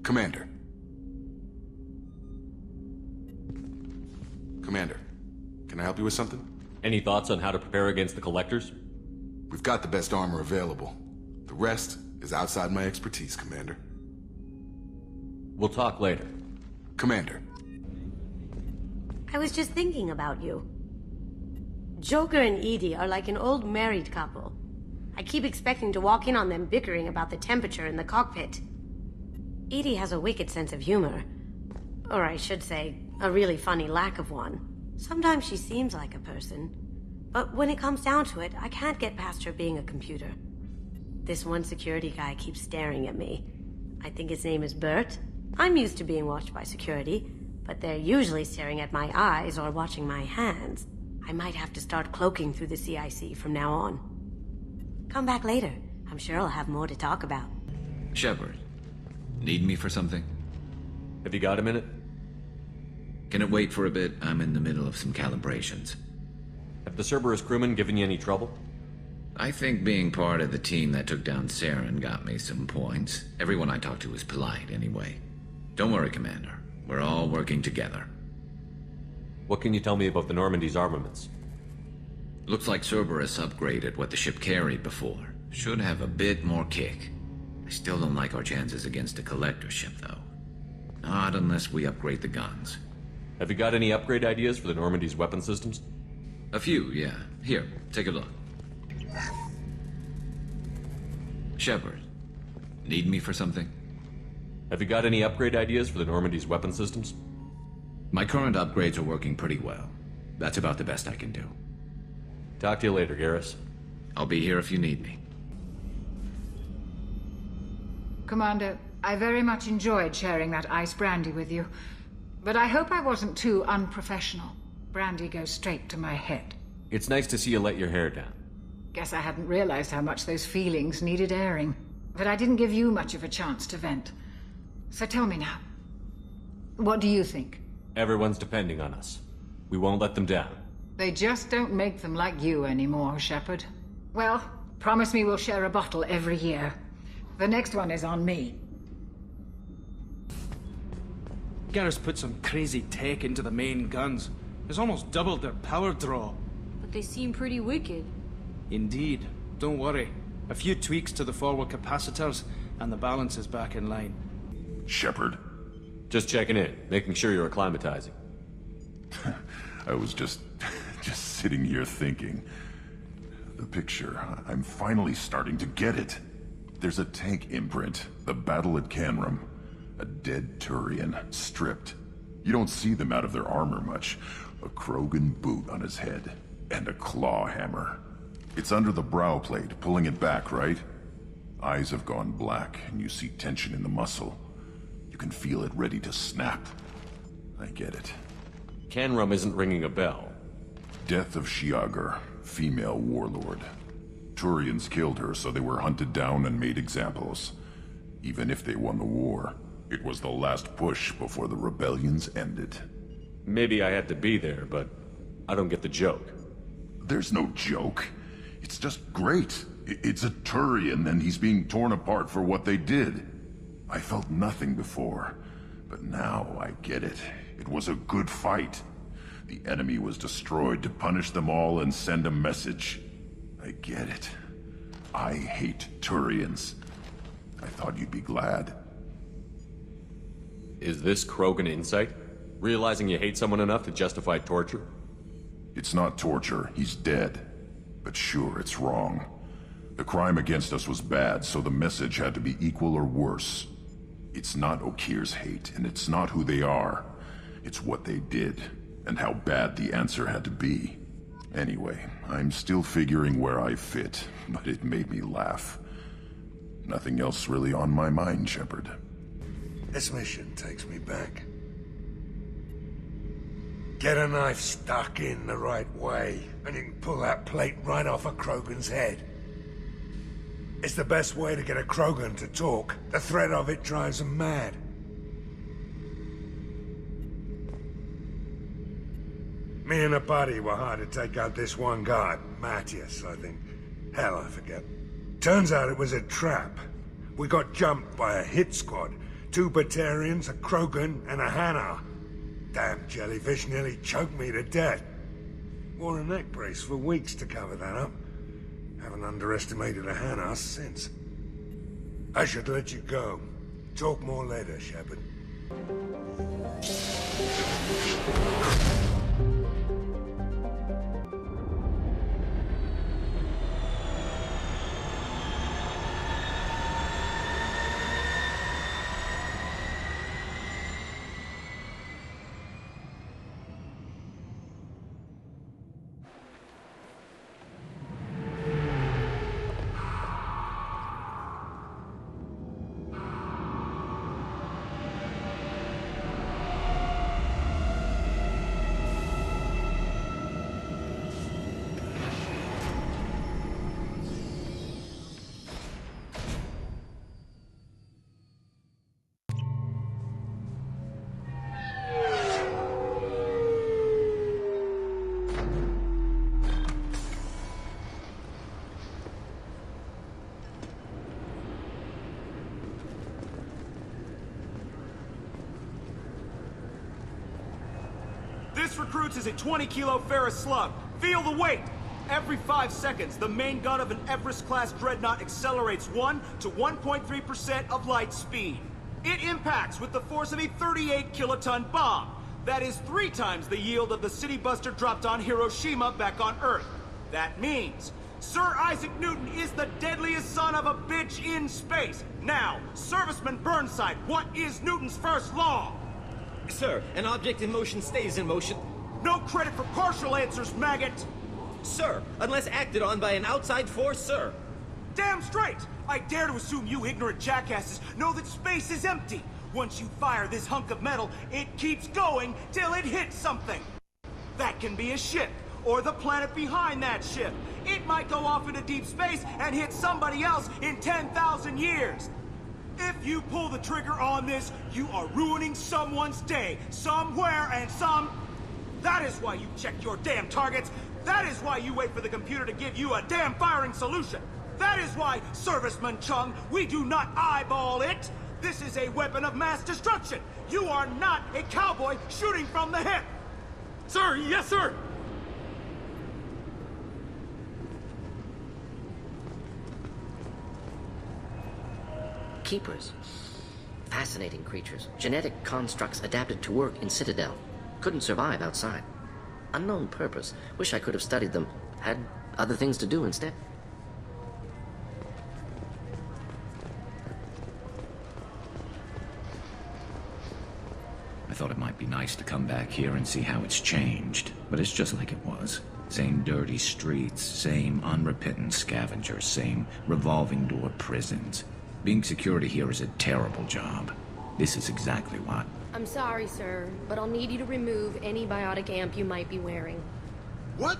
Commander. Commander, can I help you with something? Any thoughts on how to prepare against the Collectors? We've got the best armor available. The rest is outside my expertise, Commander. We'll talk later. Commander. I was just thinking about you. Joker and Edie are like an old married couple. I keep expecting to walk in on them bickering about the temperature in the cockpit. Edie has a wicked sense of humor. Or I should say, a really funny lack of one. Sometimes she seems like a person. But when it comes down to it, I can't get past her being a computer. This one security guy keeps staring at me. I think his name is Bert. I'm used to being watched by security, but they're usually staring at my eyes or watching my hands. I might have to start cloaking through the CIC from now on. Come back later. I'm sure I'll have more to talk about. Shepard, need me for something? Have you got a minute? Can it wait for a bit? I'm in the middle of some calibrations. Have the Cerberus crewmen given you any trouble? I think being part of the team that took down Saren got me some points. Everyone I talked to was polite anyway. Don't worry, Commander. We're all working together. What can you tell me about the Normandy's armaments? Looks like Cerberus upgraded what the ship carried before. Should have a bit more kick. I still don't like our chances against a Collector ship, though. Not unless we upgrade the guns. Have you got any upgrade ideas for the Normandy's weapon systems? A few, yeah. Here, take a look. Shepard, need me for something? Have you got any upgrade ideas for the Normandy's weapon systems? My current upgrades are working pretty well. That's about the best I can do. Talk to you later, Garrus. I'll be here if you need me. Commander, I very much enjoyed sharing that ice brandy with you. But I hope I wasn't too unprofessional. Brandy goes straight to my head. It's nice to see you let your hair down. Guess I hadn't realized how much those feelings needed airing. But I didn't give you much of a chance to vent. So tell me now. What do you think? Everyone's depending on us. We won't let them down. They just don't make them like you anymore, Shepard. Well, promise me we'll share a bottle every year. The next one is on me. Garrus put some crazy tech into the main guns. It's almost doubled their power draw. But they seem pretty wicked. Indeed. Don't worry. A few tweaks to the forward capacitors, and the balance is back in line. Shepard. Just checking in, making sure you're acclimatizing. I was just sitting here thinking. The picture, I'm finally starting to get it. There's a tank imprint, the battle at Canrum. A dead Turian, stripped. You don't see them out of their armor much. A Krogan boot on his head, and a claw hammer. It's under the brow plate, pulling it back, right? Eyes have gone black, and you see tension in the muscle. You can feel it ready to snap. I get it. Canrum isn't ringing a bell. Death of Shiagar, female warlord. Turians killed her, so they were hunted down and made examples. Even if they won the war, it was the last push before the rebellions ended. Maybe I had to be there, but I don't get the joke. There's no joke. It's just great. It's a Turian, and he's being torn apart for what they did. I felt nothing before, but now I get it. It was a good fight. The enemy was destroyed to punish them all and send a message. I get it. I hate Turians. I thought you'd be glad. Is this Krogan insight? Realizing you hate someone enough to justify torture? It's not torture. He's dead. But sure, it's wrong. The crime against us was bad, so the message had to be equal or worse. It's not Okir's hate, and it's not who they are. It's what they did, and how bad the answer had to be. Anyway, I'm still figuring where I fit, but it made me laugh. Nothing else really on my mind, Shepard. This mission takes me back. Get a knife stuck in the right way, and you can pull that plate right off a Krogan's head. It's the best way to get a Krogan to talk. The threat of it drives them mad. Me and a buddy were hired to take out this one guard, Matthias, I think. Hell, I forget. Turns out it was a trap. We got jumped by a hit squad. 2 Batarians, a Krogan, and a Hanar. Damn jellyfish nearly choked me to death. Wore a neck brace for weeks to cover that up. Haven't underestimated a Hanar since. I should let you go. Talk more later, Shepard. This recruits is a 20-kilo ferrous slug. Feel the weight! Every 5 seconds, the main gun of an Everest-class dreadnought accelerates 1 to 1.3% of light speed. It impacts with the force of a 38-kiloton bomb. That is 3 times the yield of the city buster dropped on Hiroshima back on Earth. That means Sir Isaac Newton is the deadliest son of a bitch in space. Now, Serviceman Burnside, what is Newton's first law? Sir, an object in motion stays in motion. No credit for partial answers, maggot! Sir, unless acted on by an outside force, sir. Damn straight! I dare to assume you ignorant jackasses know that space is empty. Once you fire this hunk of metal, it keeps going till it hits something. That can be a ship, or the planet behind that ship. It might go off into deep space and hit somebody else in 10,000 years. If you pull the trigger on this, you are ruining someone's day, somewhere and some... That is why you check your damn targets. That is why you wait for the computer to give you a damn firing solution. That is why, Serviceman Chung, we do not eyeball it. This is a weapon of mass destruction. You are not a cowboy shooting from the hip. Sir, yes, sir! Keepers. Fascinating creatures. Genetic constructs adapted to work in Citadel. Couldn't survive outside. Unknown purpose. Wish I could have studied them. Had other things to do instead. I thought it might be nice to come back here and see how it's changed, but it's just like it was. Same dirty streets, same unrepentant scavengers, same revolving door prisons. Being security here is a terrible job. This is exactly what. I'm sorry, sir, but I'll need you to remove any biotic amp you might be wearing. What?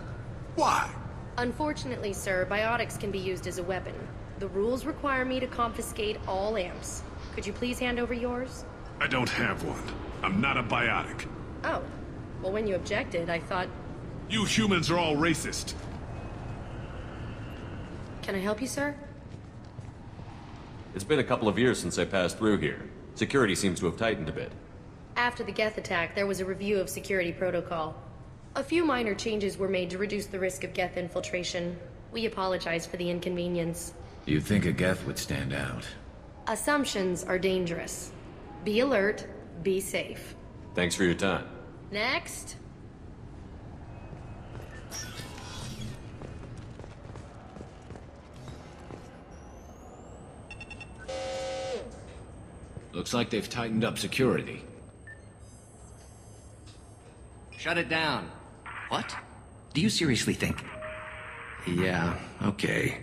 Why? Unfortunately, sir, biotics can be used as a weapon. The rules require me to confiscate all amps. Could you please hand over yours? I don't have one. I'm not a biotic. Oh. Well, when you objected, I thought... You humans are all racist. Can I help you, sir? It's been a couple of years since I passed through here. Security seems to have tightened a bit. After the Geth attack, there was a review of security protocol. A few minor changes were made to reduce the risk of Geth infiltration. We apologize for the inconvenience. You'd think a Geth would stand out. Assumptions are dangerous. Be alert, be safe. Thanks for your time. Next. Looks like they've tightened up security. Shut it down. What? Do you seriously think? Yeah, okay.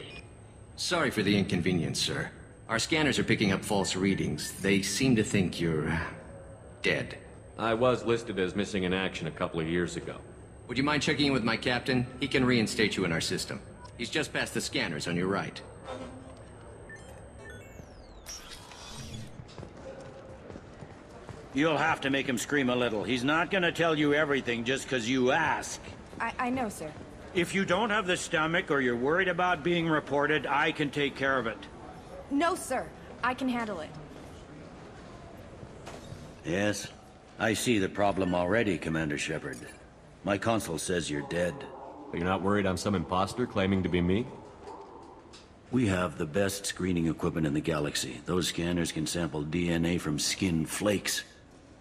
Sorry for the inconvenience, sir. Our scanners are picking up false readings. They seem to think you're... dead. I was listed as missing in action a couple of years ago. Would you mind checking in with my captain? He can reinstate you in our system. He's just past the scanners on your right. You'll have to make him scream a little. He's not gonna tell you everything just because you ask. I know, sir. If you don't have the stomach or you're worried about being reported, I can take care of it. No, sir. I can handle it. Yes? I see the problem already, Commander Shepard. My console says you're dead. But you're not worried I'm some imposter claiming to be me? We have the best screening equipment in the galaxy. Those scanners can sample DNA from skin flakes.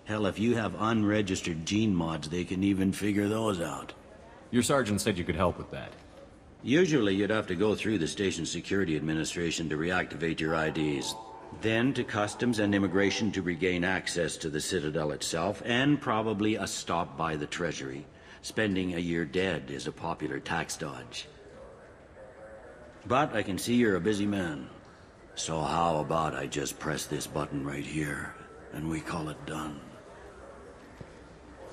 Hell, if you have unregistered gene mods, they can even figure those out. Your sergeant said you could help with that. Usually you'd have to go through the station security administration to reactivate your IDs. Then to customs and immigration to regain access to the Citadel itself, and probably a stop by the Treasury. Spending a year dead is a popular tax dodge. But I can see you're a busy man. So how about I just press this button right here, and we call it done?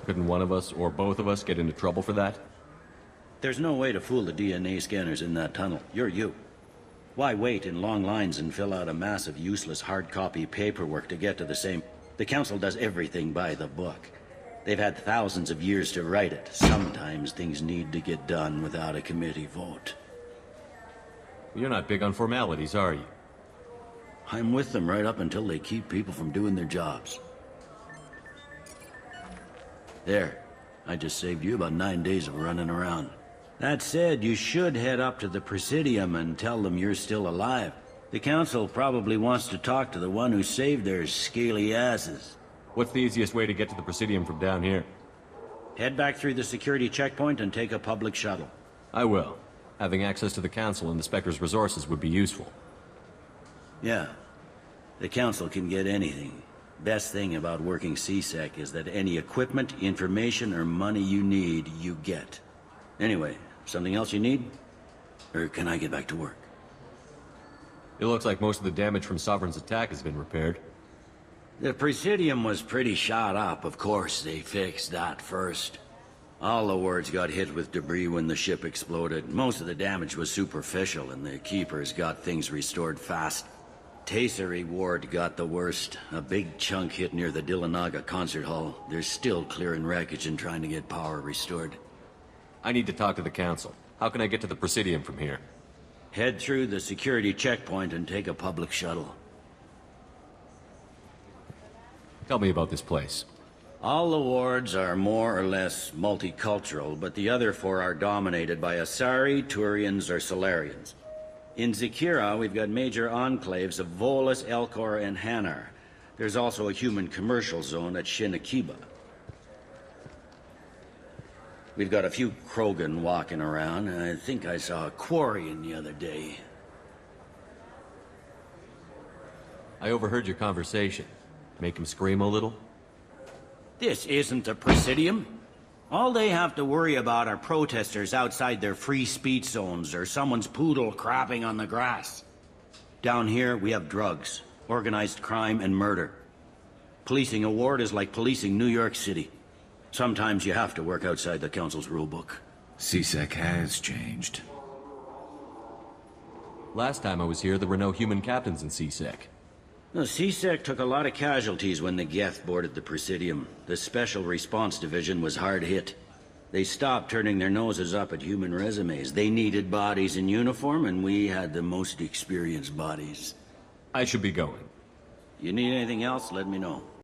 Couldn't one of us, or both of us, get into trouble for that? There's no way to fool the DNA scanners in that tunnel. You're you. Why wait in long lines and fill out a massive useless hard copy paperwork to get to the same... The Council does everything by the book. They've had thousands of years to write it. Sometimes things need to get done without a committee vote. You're not big on formalities, are you? I'm with them right up until they keep people from doing their jobs. There. I just saved you about 9 days of running around. That said, you should head up to the Presidium and tell them you're still alive. The Council probably wants to talk to the one who saved their scaly asses. What's the easiest way to get to the Presidium from down here? Head back through the security checkpoint and take a public shuttle. I will. Having access to the Council and the Spectre's resources would be useful. Yeah. The Council can get anything. Best thing about working CSEC is that any equipment, information, or money you need, you get. Anyway, something else you need? Or can I get back to work? It looks like most of the damage from Sovereign's attack has been repaired. The Presidium was pretty shot up. Of course, they fixed that first. All the wards got hit with debris when the ship exploded. Most of the damage was superficial, and the Keepers got things restored fast. Tasery Ward got the worst. A big chunk hit near the Dillanaga concert hall. They're still clearing wreckage and trying to get power restored. I need to talk to the Council. How can I get to the Presidium from here? Head through the security checkpoint and take a public shuttle. Tell me about this place. All the wards are more or less multicultural, but the other four are dominated by Asari, Turians, or Solarians. In Zakira, we've got major enclaves of Volus, Elcor, and Hanar. There's also a human commercial zone at Shinakiba. We've got a few Krogan walking around, and I think I saw a Quarian the other day. I overheard your conversation. Make him scream a little? This isn't a Presidium. All they have to worry about are protesters outside their free speech zones or someone's poodle crapping on the grass. Down here, we have drugs, organized crime, and murder. Policing a ward is like policing New York City. Sometimes you have to work outside the Council's rulebook. CSEC has changed. Last time I was here, there were no human captains in CSEC. The CSEC took a lot of casualties when the Geth boarded the Presidium. The Special Response Division was hard hit. They stopped turning their noses up at human resumes. They needed bodies in uniform, and we had the most experienced bodies. I should be going. You need anything else, let me know.